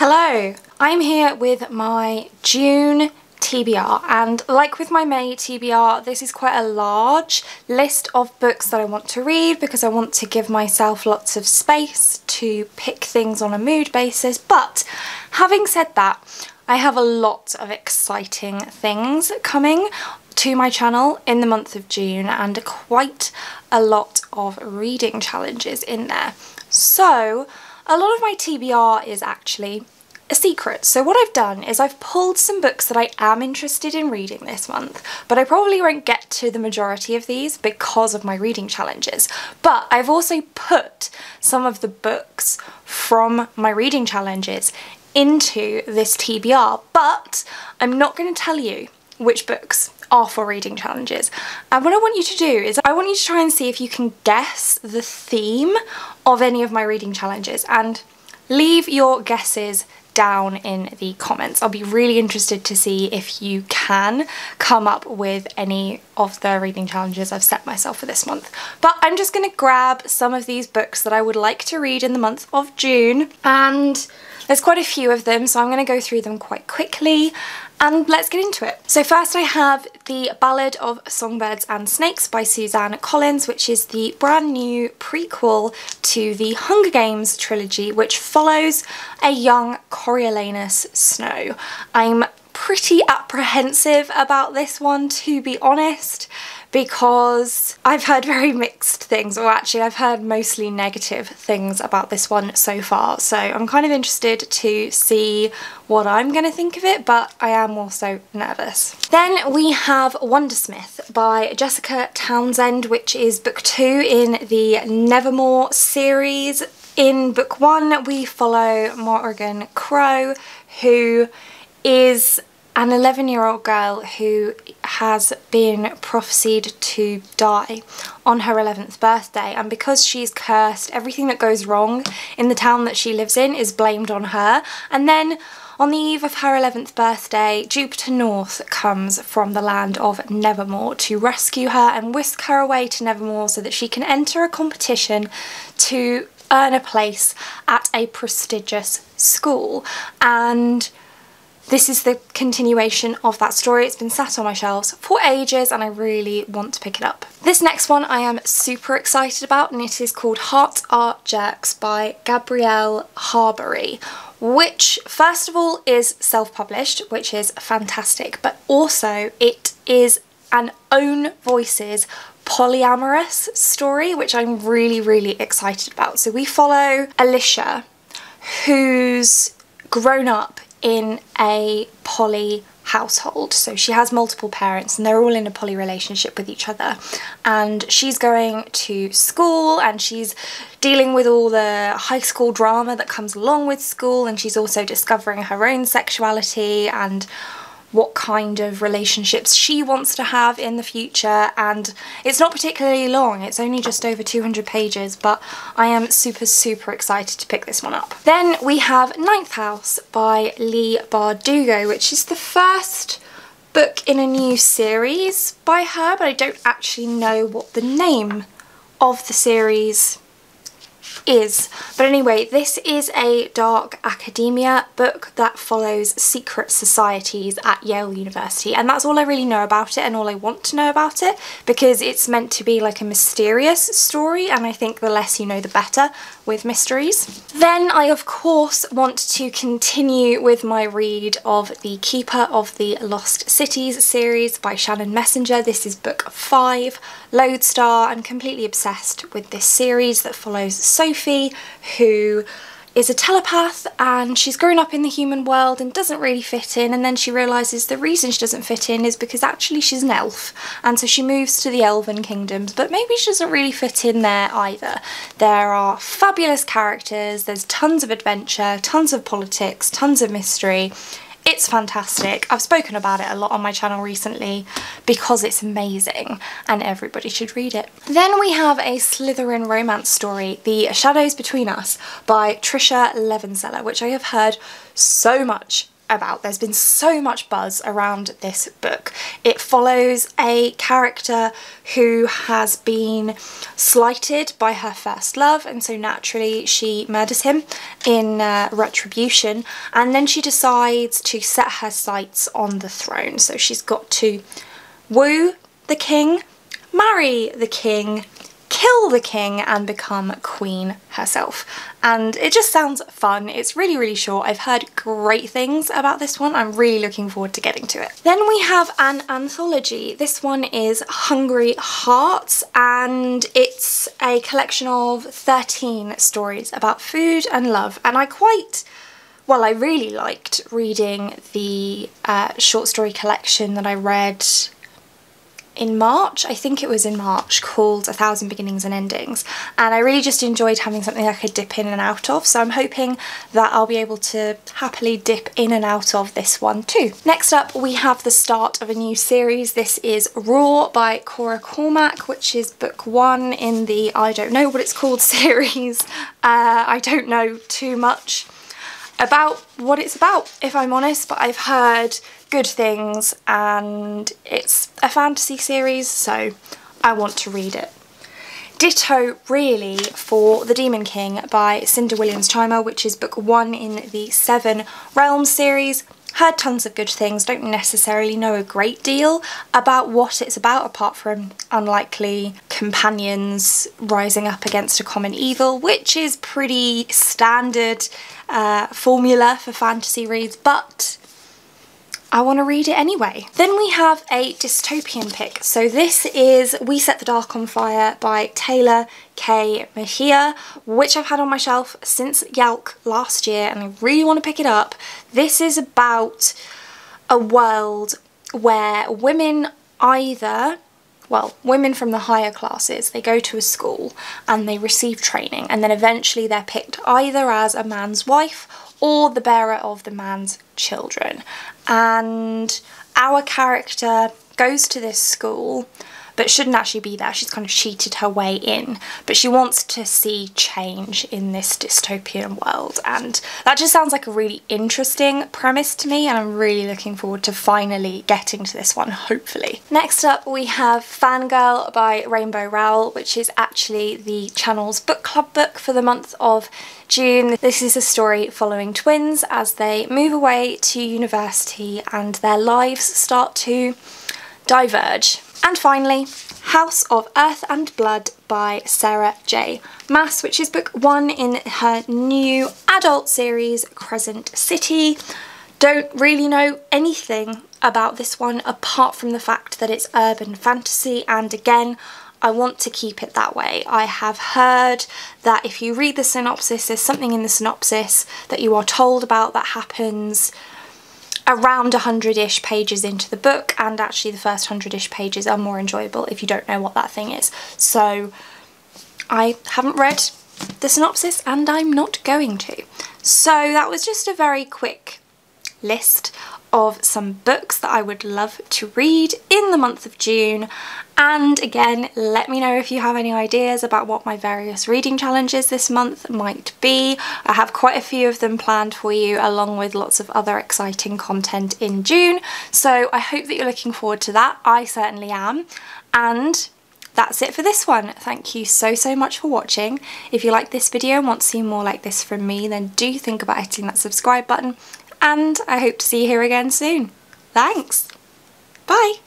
Hello! I'm here with my June TBR, and like with my May TBR, this is quite a large list of books that I want to read because I want to give myself lots of space to pick things on a mood basis. But having said that, I have a lot of exciting things coming to my channel in the month of June and quite a lot of reading challenges in there. So a lot of my TBR is actually a secret. So what I've done is I've pulled some books that I am interested in reading this month, but I probably won't get to the majority of these because of my reading challenges. But I've also put some of the books from my reading challenges into this TBR, but I'm not going to tell you which books are for reading challenges. And what I want you to do is I want you to try and see if you can guess the theme of any of my reading challenges, and leave your guesses down in the comments. I'll be really interested to see if you can come up with any of the reading challenges I've set myself for this month. But I'm just going to grab some of these books that I would like to read in the month of June, and there's quite a few of them, so I'm going to go through them quite quickly and let's get into it. So first I have The Ballad of Songbirds and Snakes by Suzanne Collins, which is the brand new prequel to the Hunger Games trilogy, which follows a young Coriolanus Snow. I'm pretty apprehensive about this one, to be honest, because I've heard very mixed things, or actually I've heard mostly negative things about this one so far, so I'm kind of interested to see what I'm going to think of it, but I am also nervous. Then we have Wondersmith by Jessica Townsend, which is book 2 in the Nevermore series. In book 1 we follow Morrigan Crow, who is an 11-year-old girl who has been prophesied to die on her 11th birthday, and because she's cursed, everything that goes wrong in the town that she lives in is blamed on her. And then on the eve of her 11th birthday, Jupiter North comes from the land of Nevermore to rescue her and whisk her away to Nevermore so that she can enter a competition to earn a place at a prestigious school. And this is the continuation of that story. It's been sat on my shelves for ages and I really want to pick it up. This next one I am super excited about, and it is called Heart Art Jerks by Gabrielle Harbury, which first of all is self-published, which is fantastic, but also it is an own voices polyamorous story, which I'm really excited about. So we follow Alicia, who's grown up in a poly household. So she has multiple parents and they're all in a poly relationship with each other, and she's going to school and she's dealing with all the high school drama that comes along with school, and she's also discovering her own sexuality and what kind of relationships she wants to have in the future. And it's not particularly long, it's only just over 200 pages, but I am super excited to pick this one up. Then we have Ninth House by Leigh Bardugo, which is the first book in a new series by her, but I don't actually know what the name of the series is. But anyway, this is a dark academia book that follows secret societies at Yale University, and that's all I really know about it and all I want to know about it, because it's meant to be like a mysterious story, and I think the less you know the better with mysteries. Then I of course want to continue with my read of The Keeper of the Lost Cities series by Shannon Messenger. This is book 5, Lodestar. I'm completely obsessed with this series that follows Sophie, who is a telepath, and she's grown up in the human world and doesn't really fit in, and then she realises the reason she doesn't fit in is because actually she's an elf, and so she moves to the elven kingdoms, but maybe she doesn't really fit in there either. There are fabulous characters, there's tons of adventure, tons of politics, tons of mystery. It's fantastic. I've spoken about it a lot on my channel recently because it's amazing and everybody should read it. Then we have a Slytherin romance story, The Shadows Between Us by Trisha Levensella, which I have heard so much about. There's been so much buzz around this book. It follows a character who has been slighted by her first love, and so naturally she murders him in retribution, and then she decides to set her sights on the throne. So she's got to woo the king, marry the king, kill the king, and become queen herself. And it just sounds fun. It's really, really short. I've heard great things about this one. I'm really looking forward to getting to it. Then we have an anthology. This one is Hungry Hearts, and it's a collection of 13 stories about food and love. And I really liked reading the short story collection that I read in March, I think it was in March, called 1,000 Beginnings and Endings, and I really just enjoyed having something I could dip in and out of, so I'm hoping that I'll be able to happily dip in and out of this one too. Next up we have the start of a new series. This is Raw by Cora Cormack, which is book 1 in the I don't know what it's called series. I don't know too much about what it's about, if I'm honest, but I've heard good things, and it's a fantasy series, so I want to read it. Ditto really for The Demon King by Cinda Williams-Chimer, which is book 1 in the 7 Realms series. Heard tons of good things, don't necessarily know a great deal about what it's about apart from unlikely companions rising up against a common evil, which is pretty standard formula for fantasy reads, but I want to read it anyway. Then we have a dystopian pick. So this is We Set the Dark on Fire by Taylor K. Mejia, which I've had on my shelf since Yalk last year, and I really want to pick it up. This is about a world where women women from the higher classes, they go to a school and they receive training, and then eventually they're picked either as a man's wife or the bearer of the man's children. And our character goes to this school but shouldn't actually be there. She's kind of cheated her way in, but she wants to see change in this dystopian world, and that just sounds like a really interesting premise to me, and I'm really looking forward to finally getting to this one, hopefully. Next up we have Fangirl by Rainbow Rowell, which is actually the channel's book club book for the month of June. This is a story following twins as they move away to university and their lives start to diverge. And finally, House of Earth and Blood by Sarah J. Maas, which is book 1 in her new adult series, Crescent City. Don't really know anything about this one apart from the fact that it's urban fantasy, and again, I want to keep it that way. I have heard that if you read the synopsis, there's something in the synopsis that you are told about that happens around 100-ish pages into the book, and actually the first 100-ish pages are more enjoyable if you don't know what that thing is. So I haven't read the synopsis and I'm not going to. So that was just a very quick list of some books that I would love to read in the month of June. And again, let me know if you have any ideas about what my various reading challenges this month might be. I have quite a few of them planned for you, along with lots of other exciting content in June. So I hope that you're looking forward to that. I certainly am. And that's it for this one. Thank you so much for watching. If you like this video and want to see more like this from me, then do think about hitting that subscribe button. And I hope to see you here again soon. Thanks. Bye.